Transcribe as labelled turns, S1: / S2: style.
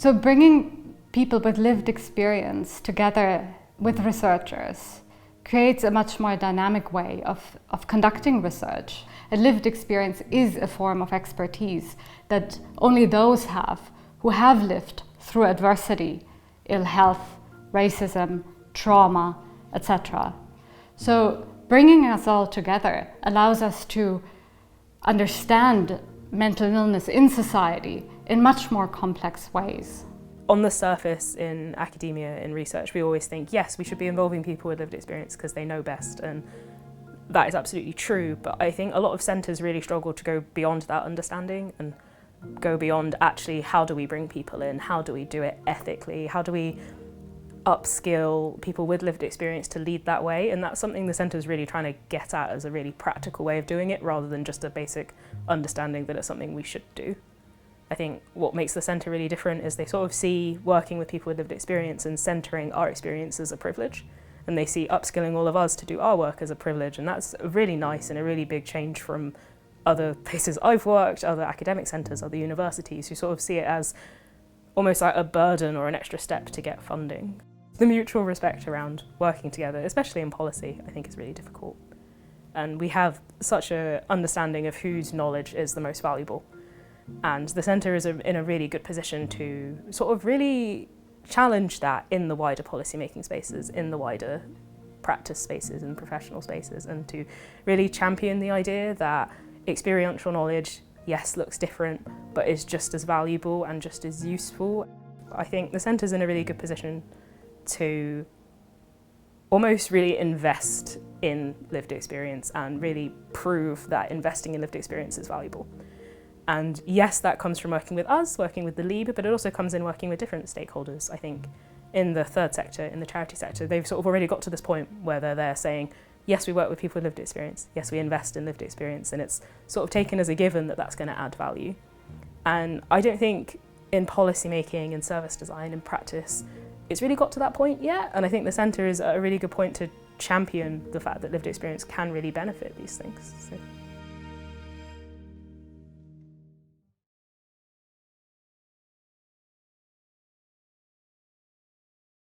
S1: So bringing people with lived experience together with researchers creates a much more dynamic way of conducting research. A lived experience is a form of expertise that only those have who have lived through adversity, ill health, racism, trauma, etc. So bringing us all together allows us to understand mental illness in society in much more complex ways.
S2: On the surface, in academia, in research, we always think, yes, we should be involving people with lived experience because they know best, and that is absolutely true. But I think a lot of centres really struggle to go beyond that understanding and go beyond actually how do we bring people in, how do we do it ethically, how do we upskill people with lived experience to lead that way. And that's something the centre is really trying to get at as a really practical way of doing it, rather than just a basic understanding that it's something we should do. I think what makes the centre really different is they sort of see working with people with lived experience and centering our experience as a privilege, and they see upskilling all of us to do our work as a privilege, and that's really nice and a really big change from other places I've worked, other academic centres, other universities, who sort of see it as almost like a burden or an extra step to get funding. The mutual respect around working together, especially in policy, I think is really difficult. And we have such an understanding of whose knowledge is the most valuable. And the centre is in a really good position to sort of really challenge that in the wider policy-making spaces, in the wider practice spaces and professional spaces, and to really champion the idea that experiential knowledge, yes, looks different, but is just as valuable and just as useful. I think the centre's in a really good position to almost really invest in lived experience and really prove that investing in lived experience is valuable. And yes, that comes from working with us, working with the LEAB, but it also comes in working with different stakeholders. I think in the third sector, in the charity sector, they've sort of already got to this point where they're saying, yes, we work with people with lived experience, yes, we invest in lived experience, and it's sort of taken as a given that that's going to add value. And I don't think in policy making and service design and practice, it's really got to that point yet. And I think the centre is at a really good point to champion the fact that lived experience can really benefit these things. So.